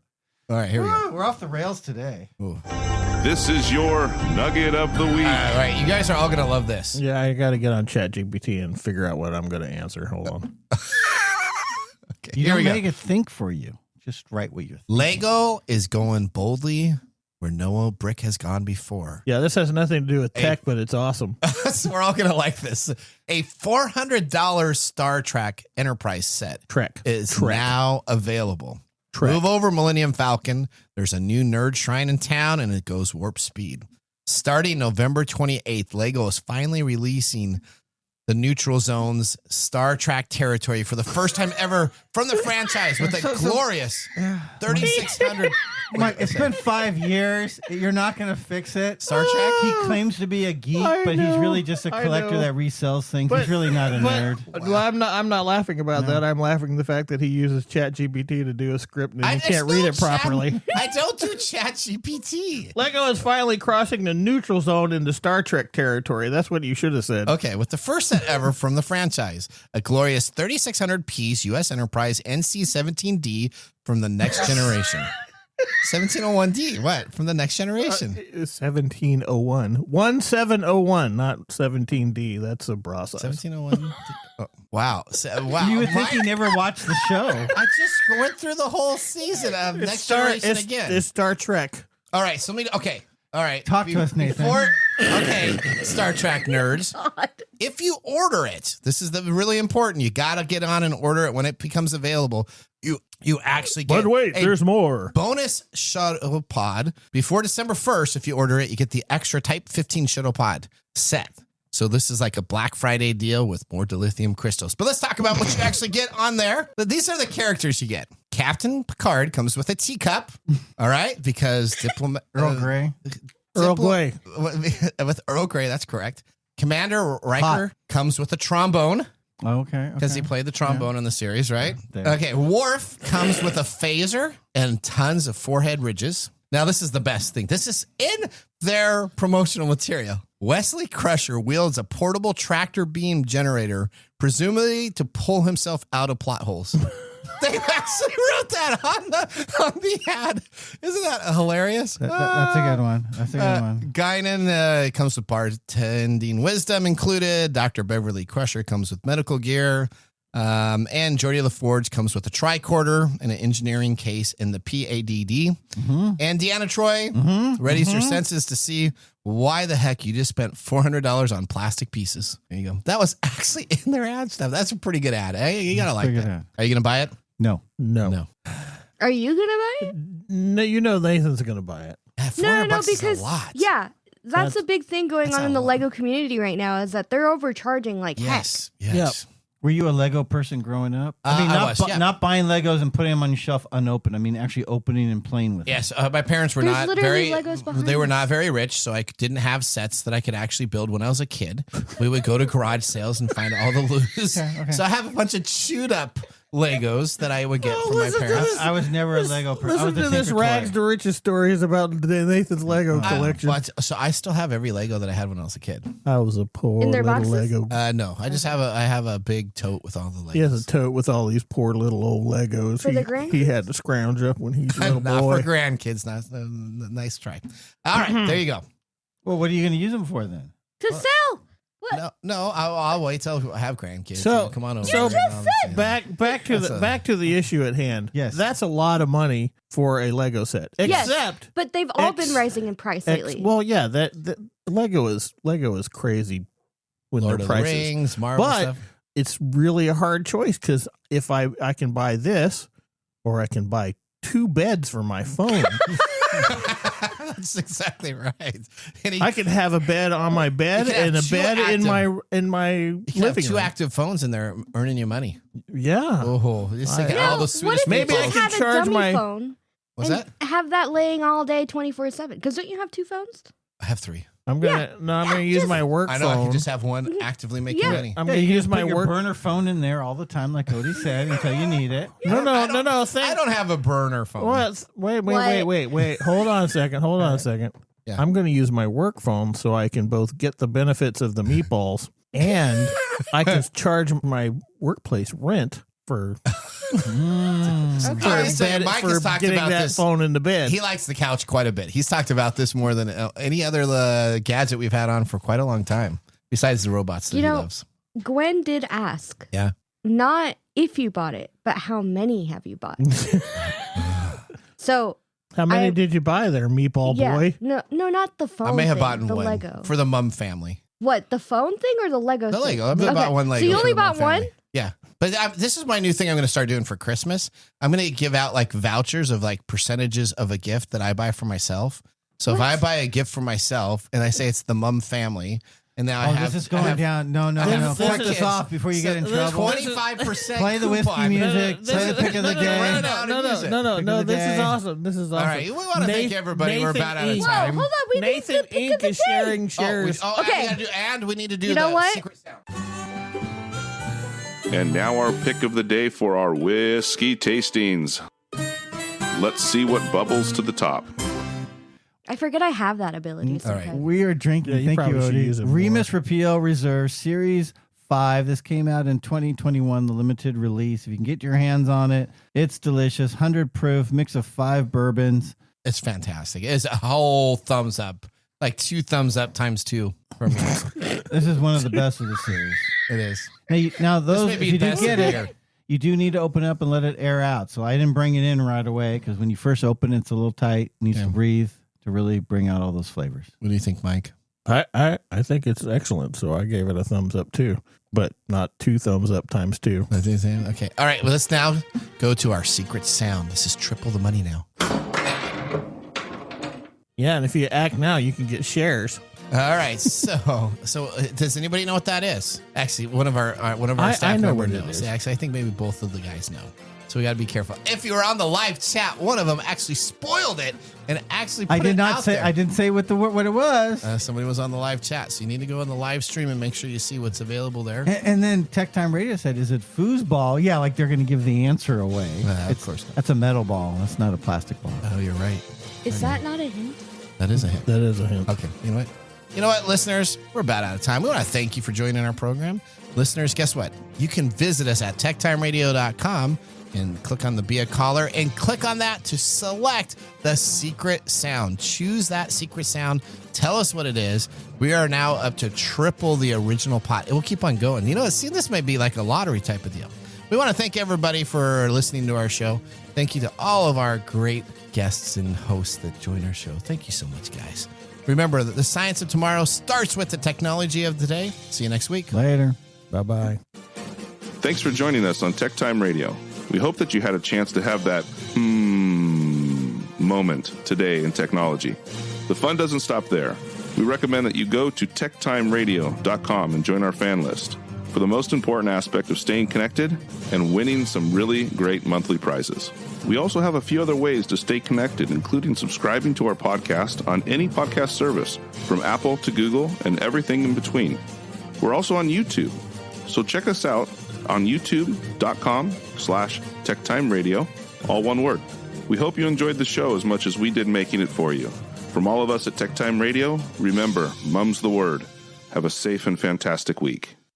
all right. Here we go. We're off the rails today. Ooh. This is your nugget of the week. All right, you guys are all gonna love this. Yeah, I got to get on ChatGPT and figure out what I'm going to answer. Hold on. Okay, you don't make it think for you. Just write what you're thinking. Lego is going boldly where no brick has gone before. Yeah, this has nothing to do with tech, but it's awesome. So we're all gonna like this. A $400 Star Trek Enterprise set is now available. Move over Millennium Falcon. There's a new nerd shrine in town, and it goes warp speed. Starting November 28th, Lego is finally releasing the Neutral Zone's Star Trek territory for the first time ever from the franchise with a glorious 3,600. Mike, it's been 5 years. You're not going to fix it. Star Trek? He claims to be a geek, but he's really just a collector that resells things. He's really not a nerd. Well, I'm not laughing about that. I'm laughing at the fact that he uses ChatGPT to do a script and he can't read it properly. I don't do ChatGPT. Lego is finally crossing the neutral zone into Star Trek territory. That's what you should have said. Okay, with the first set ever from the franchise, a glorious 3,600 piece U.S. Enterprise NC-17D from the next generation. 1701D. What? From the next generation. 1701. 1701, not 17D. That's a bra size. 1701. Wow. Wow. You would think he never watched the show. I just went through the whole season of Next Generation again. It's Star Trek. All right. So, okay. All right. Talk to us, Nathan. Okay, Star Trek nerds. if you order it, this is really important. You got to get on and order it when it becomes available. You actually get. But wait, there's more. Bonus shuttle pod before December 1st. If you order it, you get the extra Type 15 shuttle pod set. So this is like a Black Friday deal with more dilithium crystals. But let's talk about what you actually get on there. These are the characters you get. Captain Picard comes with a teacup. All right, because diplomat Earl Grey. Earl Grey. With Earl Grey, that's correct. Commander Riker comes with a trombone. Oh, okay. Because he played the trombone in the series, right? Okay. Worf comes with a phaser and tons of forehead ridges. Now, this is the best thing. This is in their promotional material. Wesley Crusher wields a portable tractor beam generator, presumably to pull himself out of plot holes. They actually wrote that on the ad. Isn't that hilarious? That's a good one. That's a good one. Guinan comes with bartending wisdom included. Dr. Beverly Crusher comes with medical gear. And Geordie LaForge comes with a tricorder and an engineering case in the PADD. Mm-hmm. And Deanna Troy readies her senses to see why the heck you just spent $400 on plastic pieces. There you go. That was actually in their ad stuff. That's a pretty good ad. Hey, you gotta like that. Ad. Are you gonna buy it? No. Are you gonna buy it? No, you know Nathan's gonna buy it. No, because that's a big thing going on in the Lego community right now. Is that they're overcharging like heck. Yes. Yep. Were you a Lego person growing up? I mean, not buying Legos and putting them on your shelf unopened. I mean, actually opening and playing with them. Yes, my parents were not very. They were not very rich, so I didn't have sets that I could actually build when I was a kid. We would go to garage sales and find all the loose. Okay. So I have a bunch of chewed up Legos that I would get from my parents. I was never a Lego person. Listen to this rags to riches stories about Nathan's Lego collection. So I still have every Lego that I had when I was a kid. I was a poor little Lego. No, I just have a big tote with all the Legos. He has a tote with all these poor little old Legos. For the grandkids? He had to scrounge up when he's a little not boy. For grandkids. Nice try. All right, there you go. Well, what are you going to use them for then? To sell. What? No, I'll wait till I have grandkids. So come on over. So back to the issue at hand. Yes, that's a lot of money for a Lego set. Except, but they've all been rising in price lately. Well, yeah, that Lego is crazy with Lord their of prices. The Rings, Marvel but stuff. It's really a hard choice because if I can buy this, or I can buy 2 beds for my phone. That's exactly right. I could have a bed on my bed and a bed in my living room. 2 active phones in there earning you money. Yeah. Oh, just thinking all the sweetest. Maybe I could charge my phone. What's that? Have that laying all day 24/7. Because don't you have 2 phones? I have 3. I'm gonna use my work phone. I know I can just have one actively making money. I'm gonna use my work burner phone in there all the time, like Cody said, until you need it. No. I don't have a burner phone. Wait. Hold on a second. Yeah. I'm gonna use my work phone so I can both get the benefits of the meatballs and I can charge my workplace rent for Mike has talked about this phone in the bed. He likes the couch quite a bit. He's talked about this more than any other gadget we've had on for quite a long time, besides the robots that he loves. Gwen did ask. Yeah. Not if you bought it, but how many have you bought? So how many did you buy there, meatball boy? No, not the phone. I may have bought the one Lego for the Mumm family. What, the phone thing or the Lego? The thing? Lego. I bought one Lego. So you only bought one? Yeah. But this is my new thing I'm going to start doing for Christmas. I'm going to give out like vouchers of like percentages of a gift that I buy for myself. So if I buy a gift for myself and I say it's the Mumm family, and now I have this is going down. No. Fuck this off before you get in trouble. 25%. Play the whiskey music. Play the pick of the day. No. This is awesome. All right. We want to thank everybody. We're about out of time. Hold on. Nathan Inc. is sharing shares. Okay. And we need to do you know the what? secret sound. And now our pick of the day for our whiskey tastings. Let's see what bubbles to the top. I forget I have that ability. All right. We are drinking, you thank you, probably should Odie, Remus Repeal Reserve Series 5. This came out in 2021, the limited release. If you can get your hands on it, it's delicious. 100 proof, mix of 5 bourbons. It's fantastic. It's a whole thumbs up. Like 2 thumbs up times 2 for me. This is one of the best of the series. It is. Now those, if you do best get of the it, year. you do need to open up and let it air out. So I didn't bring it in right away because when you first open it, it's a little tight. It needs to breathe to really bring out all those flavors. What do you think, Mike? I think it's excellent, so I gave it a thumbs up too, but not 2 thumbs up times 2. Okay. All right. Well, let's now go to our secret sound. This is triple the money now. Yeah, and if you act now, you can get shares. All right. So does anybody know what that is? Actually, one of our staff members knows. Actually, I think maybe both of the guys know. So we got to be careful. If you were on the live chat, one of them actually spoiled it and actually put it out there. I didn't say what it was. Somebody was on the live chat, so you need to go on the live stream and make sure you see what's available there. And then TechTime Radio said, "Is it foosball?" Yeah, like they're going to give the answer away. Of course not. That's a metal ball. That's not a plastic ball. Oh, you're right. Is that not a hint? That is a hint. That is a hint. Okay. You know what, listeners? We're about out of time. We want to thank you for joining our program. Listeners, guess what? You can visit us at techtimeradio.com and click on the Be a Caller and click on that to select the secret sound. Choose that secret sound. Tell us what it is. We are now up to triple the original pot. It will keep on going. You know, this might be like a lottery type of deal. We want to thank everybody for listening to our show. Thank you to all of our great guests and hosts that join our show. Thank you so much, guys. Remember that the science of tomorrow starts with the technology of the day. See you next week. Later. Bye-bye. Thanks for joining us on TechTime Radio. We hope that you had a chance to have that moment today in technology. The fun doesn't stop there. We recommend that you go to techtimeradio.com and join our fan list for the most important aspect of staying connected and winning some really great monthly prizes. We also have a few other ways to stay connected, including subscribing to our podcast on any podcast service, from Apple to Google and everything in between. We're also on YouTube, so check us out on youtube.com/techtimeradio, all one word. We hope you enjoyed the show as much as we did making it for you. From all of us at TechTime Radio, remember, Mumm's the word. Have a safe and fantastic week.